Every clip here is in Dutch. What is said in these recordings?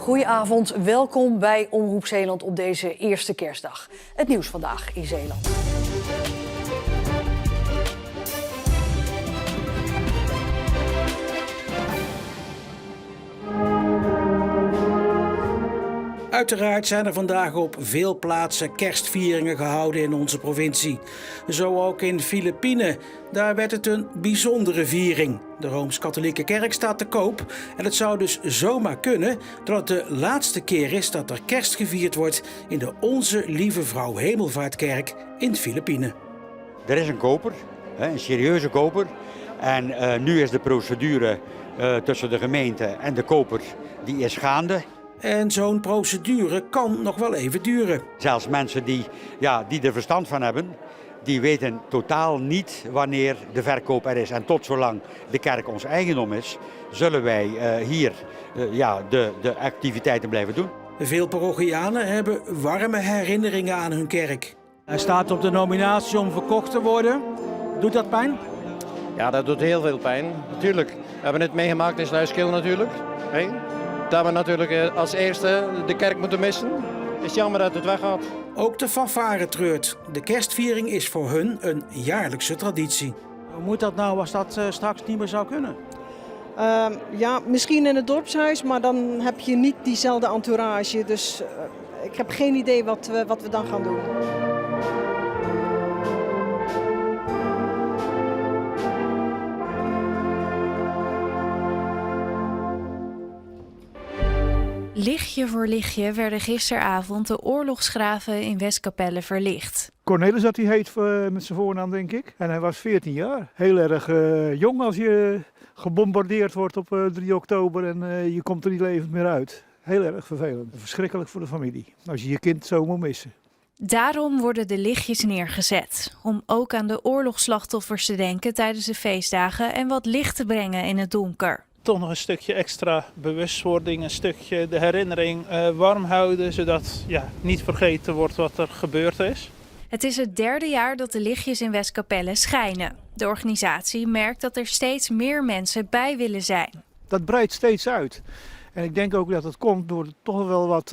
Goedenavond, welkom bij Omroep Zeeland op deze eerste kerstdag. Het nieuws vandaag in Zeeland. Uiteraard zijn er vandaag op veel plaatsen kerstvieringen gehouden in onze provincie. Zo ook in Filipijnen. Daar werd het een bijzondere viering. De Rooms-Katholieke Kerk staat te koop en het zou dus zomaar kunnen dat het de laatste keer is dat er kerst gevierd wordt in de Onze Lieve Vrouw Hemelvaartkerk in Filipijnen. Er is een koper, een serieuze koper. En nu is de procedure tussen de gemeente en de koper die is gaande. En zo'n procedure kan nog wel even duren. Zelfs mensen die er verstand van hebben, die weten totaal niet wanneer de verkoop er is. En tot zolang de kerk ons eigendom is, zullen wij hier de activiteiten blijven doen. Veel parochianen hebben warme herinneringen aan hun kerk. Hij staat op de nominatie om verkocht te worden. Doet dat pijn? Ja, dat doet heel veel pijn. Natuurlijk. We hebben het meegemaakt in Sluiskil natuurlijk. Dat we natuurlijk als eerste de kerk moeten missen. Het is jammer dat het weggaat. Ook de fanfare treurt. De kerstviering is voor hun een jaarlijkse traditie. Hoe moet dat nou als dat straks niet meer zou kunnen? Misschien in het dorpshuis, maar dan heb je niet diezelfde entourage. Dus ik heb geen idee wat we dan gaan doen. Lichtje voor lichtje werden gisteravond de oorlogsgraven in Westkapelle verlicht. Cornelis had hij heet met zijn voornaam, denk ik. En hij was 14 jaar. Heel erg jong als je gebombardeerd wordt op 3 oktober en je komt er niet levend meer uit. Heel erg vervelend. Verschrikkelijk voor de familie, als je je kind zo moet missen. Daarom worden de lichtjes neergezet. Om ook aan de oorlogsslachtoffers te denken tijdens de feestdagen en wat licht te brengen in het donker. Toch nog een stukje extra bewustwording, een stukje de herinnering warm houden, zodat niet vergeten wordt wat er gebeurd is. Het is het 3e jaar dat de lichtjes in Westkapelle schijnen. De organisatie merkt dat er steeds meer mensen bij willen zijn. Dat breidt steeds uit. En ik denk ook dat het komt door toch wel wat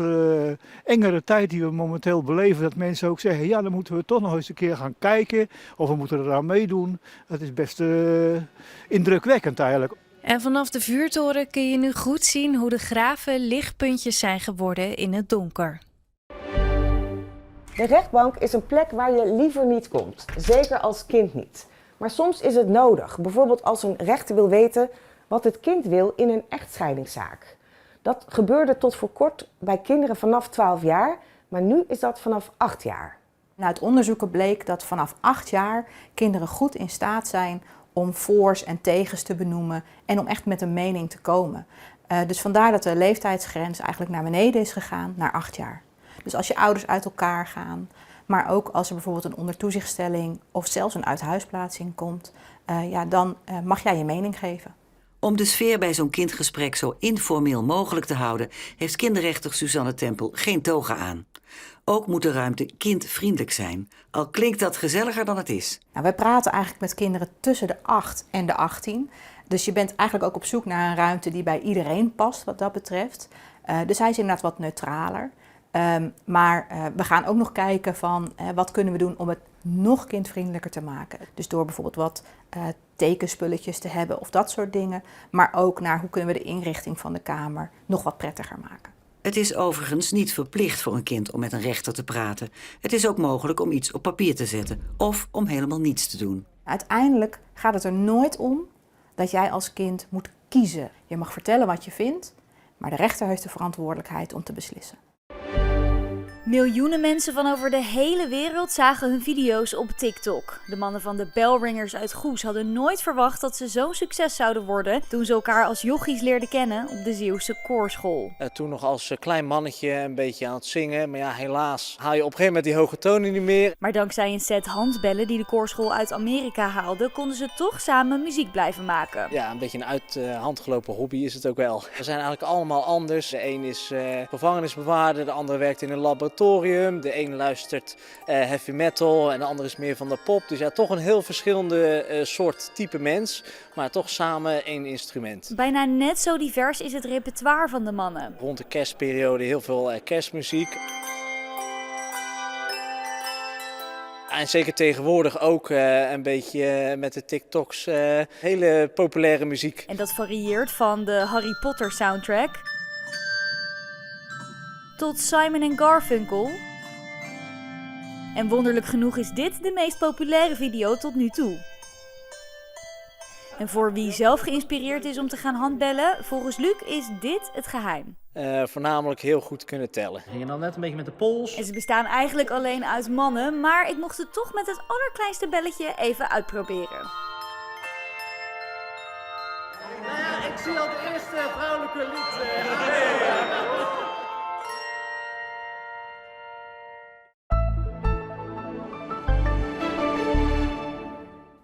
engere tijd die we momenteel beleven. Dat mensen ook zeggen, ja, dan moeten we toch nog eens een keer gaan kijken. Of we moeten eraan meedoen. Dat is best indrukwekkend eigenlijk. En vanaf de vuurtoren kun je nu goed zien hoe de graven lichtpuntjes zijn geworden in het donker. De rechtbank is een plek waar je liever niet komt, zeker als kind niet. Maar soms is het nodig, bijvoorbeeld als een rechter wil weten wat het kind wil in een echtscheidingszaak. Dat gebeurde tot voor kort bij kinderen vanaf 12 jaar, maar nu is dat vanaf 8 jaar. Uit onderzoeken bleek dat vanaf 8 jaar kinderen goed in staat zijn om voor's en tegens te benoemen en om echt met een mening te komen. Dus vandaar dat de leeftijdsgrens eigenlijk naar beneden is gegaan, naar 8 jaar. Dus als je ouders uit elkaar gaan, maar ook als er bijvoorbeeld een ondertoezichtstelling of zelfs een uithuisplaatsing komt, dan mag jij je mening geven. Om de sfeer bij zo'n kindgesprek zo informeel mogelijk te houden, heeft kinderrechter Suzanne Tempel geen toga aan. Ook moet de ruimte kindvriendelijk zijn, al klinkt dat gezelliger dan het is. Nou, wij praten eigenlijk met kinderen tussen de 8 en de 18. Dus je bent eigenlijk ook op zoek naar een ruimte die bij iedereen past wat dat betreft. Dus hij is inderdaad wat neutraler. Maar we gaan ook nog kijken van wat kunnen we doen om het nog kindvriendelijker te maken. Dus door bijvoorbeeld wat tekenspulletjes te hebben of dat soort dingen. Maar ook naar hoe kunnen we de inrichting van de kamer nog wat prettiger maken. Het is overigens niet verplicht voor een kind om met een rechter te praten. Het is ook mogelijk om iets op papier te zetten of om helemaal niets te doen. Uiteindelijk gaat het er nooit om dat jij als kind moet kiezen. Je mag vertellen wat je vindt, maar de rechter heeft de verantwoordelijkheid om te beslissen. Miljoenen mensen van over de hele wereld zagen hun video's op TikTok. De mannen van de Bellringers uit Goes hadden nooit verwacht dat ze zo'n succes zouden worden toen ze elkaar als jochies leerden kennen op de Zeeuwse koorschool. Toen nog als klein mannetje een beetje aan het zingen, maar helaas haal je op een gegeven moment die hoge tonen niet meer. Maar dankzij een set handbellen die de koorschool uit Amerika haalde, konden ze toch samen muziek blijven maken. Ja, een beetje een uit de hand gelopen hobby is het ook wel. We zijn eigenlijk allemaal anders. De een is gevangenisbewaarder, de ander werkt in een laboratorium. conservatorium. De een luistert heavy metal en de ander is meer van de pop. Dus ja, toch een heel verschillende soort type mens, maar toch samen één instrument. Bijna net zo divers is het repertoire van de mannen. Rond de kerstperiode heel veel kerstmuziek. En zeker tegenwoordig ook een beetje met de TikToks hele populaire muziek. En dat varieert van de Harry Potter soundtrack tot Simon & Garfunkel. En wonderlijk genoeg is dit de meest populaire video tot nu toe. En voor wie zelf geïnspireerd is om te gaan handbellen, volgens Luc is dit het geheim. Voornamelijk heel goed kunnen tellen. En dan net een beetje met de pols. En ze bestaan eigenlijk alleen uit mannen, maar ik mocht het toch met het allerkleinste belletje even uitproberen. Nou ja, ik zie al de eerste vrouwelijke lied.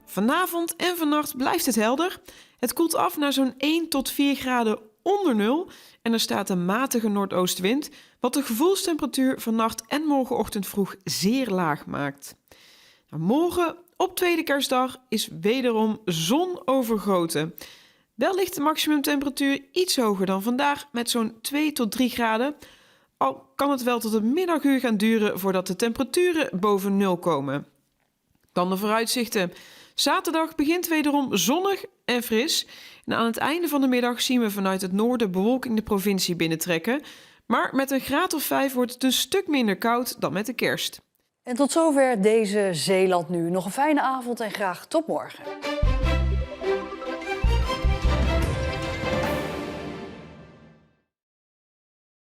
Vanavond en vannacht blijft het helder. Het koelt af naar zo'n 1 tot 4 graden onder nul en er staat een matige noordoostwind, wat de gevoelstemperatuur vannacht en morgenochtend vroeg zeer laag maakt. Nou, morgen, op tweede kerstdag, is wederom zon overgoten. Wel ligt de maximumtemperatuur iets hoger dan vandaag met zo'n 2 tot 3 graden, al kan het wel tot het middaguur gaan duren voordat de temperaturen boven nul komen. Dan de vooruitzichten. Zaterdag begint wederom zonnig en fris. En aan het einde van de middag zien we vanuit het noorden bewolking de provincie binnentrekken. Maar met een graad of 5 wordt het een stuk minder koud dan met de kerst. En tot zover deze Zeeland Nu. Nog een fijne avond en graag tot morgen.